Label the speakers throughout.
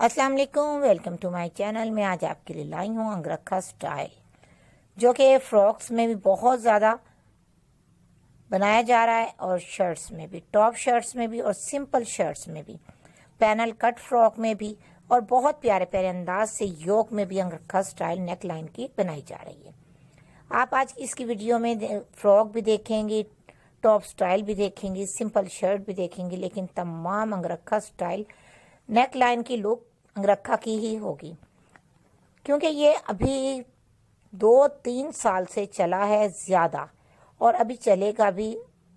Speaker 1: अस्सलाम वालेकुम, welcome to my channel. मैं आज आपके लिए लाई हूँ अंगरखा स्टाइल, जो कि फ्रॉक्स में भी बहुत ज़्यादा बनाया जा रहा है और शर्ट्स में भी, टॉप शर्ट्स में भी और सिंपल शर्ट्स में भी, पैनल कट फ्रॉक में भी और बहुत प्यारे प्यारे अंदाज से योक में भी अंगरखा स्टाइल नेक लाइन की बनाई जा रही है। आप आज इसकी वीडियो में फ्रॉक भी देखेंगे, टॉप स्टाइल भी देखेंगे, सिंपल शर्ट भी देखेंगे, लेकिन तमाम अंगरखा स्टाइल नेक लाइन की लुक अंगरखा की ही होगी, क्योंकि ये अभी 2-3 साल से चला है ज़्यादा और अभी चलेगा भी।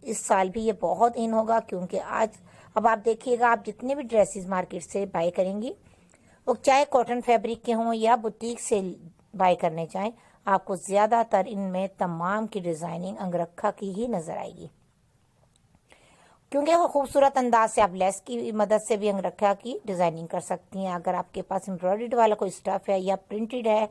Speaker 1: इस साल भी ये बहुत इन होगा, क्योंकि आज अब आप देखिएगा, आप जितने भी ड्रेसेस मार्केट से बाय करेंगी, वो चाहे कॉटन फैब्रिक के हों या बुटीक से बाय करने चाहें, आपको ज़्यादातर इनमें तमाम की डिज़ाइनिंग अंगरखा की ही नज़र आएगी, क्योंकि वो खूबसूरत अंदाज से आप लेस की मदद से भी अंगरखा की डिज़ाइनिंग कर सकती हैं। अगर आपके पास एम्ब्रॉयडर्ड वाला कोई स्टफ़ है या प्रिंटेड है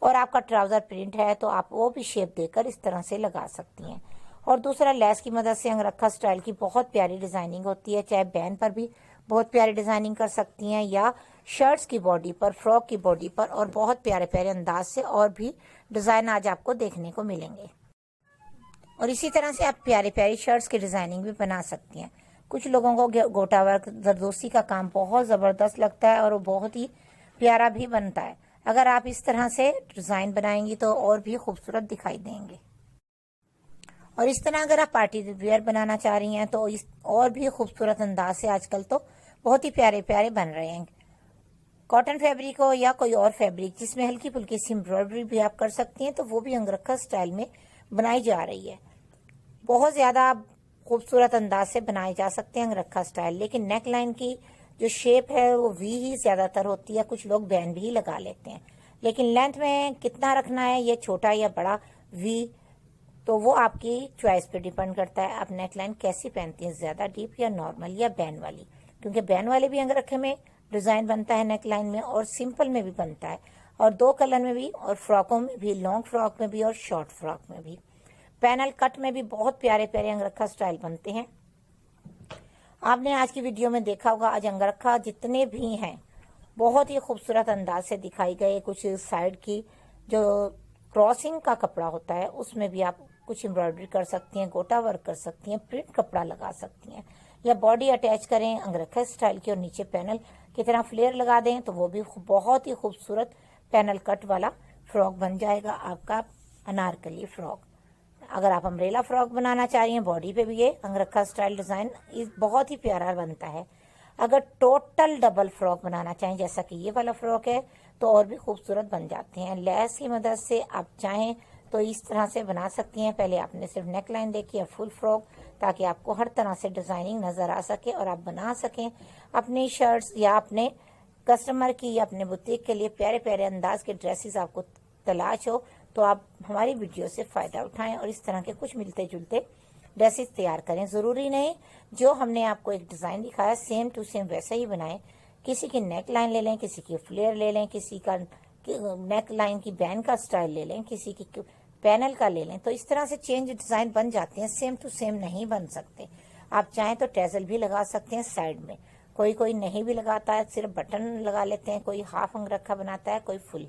Speaker 1: और आपका ट्राउज़र प्रिंट है, तो आप वो भी शेप देकर इस तरह से लगा सकती हैं। और दूसरा, लेस की मदद से अंगरखा स्टाइल की बहुत प्यारी डिज़ाइनिंग होती है, चाहे बैन पर भी बहुत प्यारी डिज़ाइनिंग कर सकती हैं या शर्ट्स की बॉडी पर, फ्रॉक की बॉडी पर, और बहुत प्यारे प्यारे अंदाज से और भी डिज़ाइन आज आपको देखने को मिलेंगे। और इसी तरह से आप प्यारी प्यारी शर्ट्स की डिज़ाइनिंग भी बना सकती हैं। कुछ लोगों को गोटा वर्क, जरदोसी का काम बहुत ज़बरदस्त लगता है और वो बहुत ही प्यारा भी बनता है। अगर आप इस तरह से डिज़ाइन बनाएंगी तो और भी खूबसूरत दिखाई देंगे। और इस तरह अगर आप पार्टी वेयर बनाना चाह रही हैं तो इस और भी खूबसूरत अंदाज से आजकल तो बहुत ही प्यारे प्यारे बन रहे हैं। कॉटन फैब्रिक हो या कोई और फैब्रिक जिसमें हल्की फुल्की सी एम्ब्रॉयडरी भी आप कर सकती हैं, तो वो भी अंगरखा स्टाइल में बनाई जा रही है। बहुत ज़्यादा खूबसूरत अंदाज से बनाए जा सकते हैं अंगरखा स्टाइल, लेकिन नेक लाइन की जो शेप है वो वी ही ज़्यादातर होती है। कुछ लोग बैंड भी लगा लेते हैं, लेकिन लेंथ में कितना रखना है, ये छोटा या बड़ा वी, तो वो आपकी चॉइस पे डिपेंड करता है। आप नेक लाइन कैसी पहनती हैं, ज़्यादा डीप या नॉर्मल या बैंड वाली, क्योंकि बैंड वाले भी अंगरखे में डिज़ाइन बनता है नेक लाइन में, और सिंपल में भी बनता है, और 2 कलर में भी, और फ्रॉकों में भी, लॉन्ग फ्रॉक में भी और शॉर्ट फ्रॉक में भी। पैनल कट में भी बहुत प्यारे प्यारे अंगरखा स्टाइल बनते हैं। आपने आज की वीडियो में देखा होगा, आज अंगरखा जितने भी हैं बहुत ही खूबसूरत अंदाज से दिखाई गए। कुछ साइड की जो क्रॉसिंग का कपड़ा होता है उसमें भी आप कुछ एम्ब्रॉयडरी कर सकती हैं, गोटा वर्क कर सकती हैं, प्रिंट कपड़ा लगा सकती हैं, या बॉडी अटैच करें अंगरखा स्टाइल की और नीचे पैनल की तरह फ्लेयर लगा दें, तो वो भी बहुत ही खूबसूरत पैनल कट वाला फ्रॉक बन जाएगा आपका अनारकली फ्रॉक। अगर आप अम्ब्रेला फ्रॉक बनाना चाह रही हैं, बॉडी पे भी ये अंगरखा स्टाइल डिज़ाइन बहुत ही प्यारा बनता है। अगर टोटल डबल फ्रॉक बनाना चाहें, जैसा कि ये वाला फ्रॉक है, तो और भी खूबसूरत बन जाते हैं। लेस की मदद से आप चाहें तो इस तरह से बना सकती हैं। पहले आपने सिर्फ नेक लाइन देखी है, फुल फ्रॉक, ताकि आपको हर तरह से डिज़ाइनिंग नज़र आ सके और आप बना सकें अपनी शर्ट्स या अपने कस्टमर की या अपने बुटीक के लिए प्यारे प्यारे अंदाज के ड्रेसेस आपको तलाश हो, तो आप हमारी वीडियो से फ़ायदा उठाएं और इस तरह के कुछ मिलते जुलते ड्रेसेस तैयार करें। ज़रूरी नहीं जो हमने आपको एक डिज़ाइन दिखाया सेम टू सेम वैसा ही बनाएं। किसी की नेक लाइन ले लें, किसी की फ्लेयर ले लें, किसी का नेक लाइन की बैंड का स्टाइल ले लें, किसी की पैनल का ले लें, तो इस तरह से चेंज डिज़ाइन बन जाते हैं। सेम टू सेम नहीं बन सकते। आप चाहें तो टैसल भी लगा सकते हैं साइड में, कोई कोई नहीं भी लगाता है, सिर्फ बटन लगा लेते हैं, कोई हाफ अंगरखा बनाता है, कोई फुल,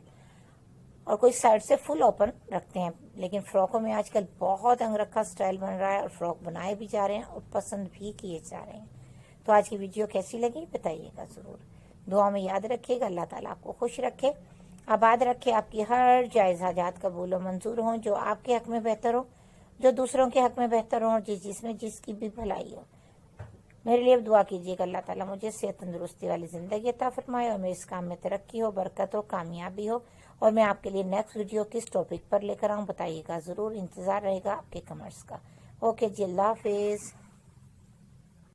Speaker 1: और कोई साइड से फुल ओपन रखते हैं। लेकिन फ्रॉकों में आजकल बहुत अंगरखा स्टाइल बन रहा है और फ्रॉक बनाए भी जा रहे हैं और पसंद भी किए जा रहे हैं। तो आज की वीडियो कैसी लगी बताइएगा ज़रूर। दुआ में याद रखिएगा। अल्लाह ताला आपको खुश रखे, आबाद रखे, आपकी हर जायज़ हाजात कबूल व मंजूर हों, जो आपके हक में बेहतर हो, जो दूसरों के हक में बेहतर हो, जिसमें जिसकी भी भलाई हो। मेरे लिए दुआ कीजिएगा, अल्लाह ताला मुझे सेहत तंदुरुस्ती वाली ज़िंदगी अता फरमाए और मेरे इस काम में तरक्की हो, बरकत हो, कामयाबी हो। और मैं आपके लिए नेक्स्ट वीडियो किस टॉपिक पर लेकर आऊँ बताइएगा ज़रूर। इंतज़ार रहेगा आपके कमेंट्स का। ओके जी, अल्लाह हाफिज़।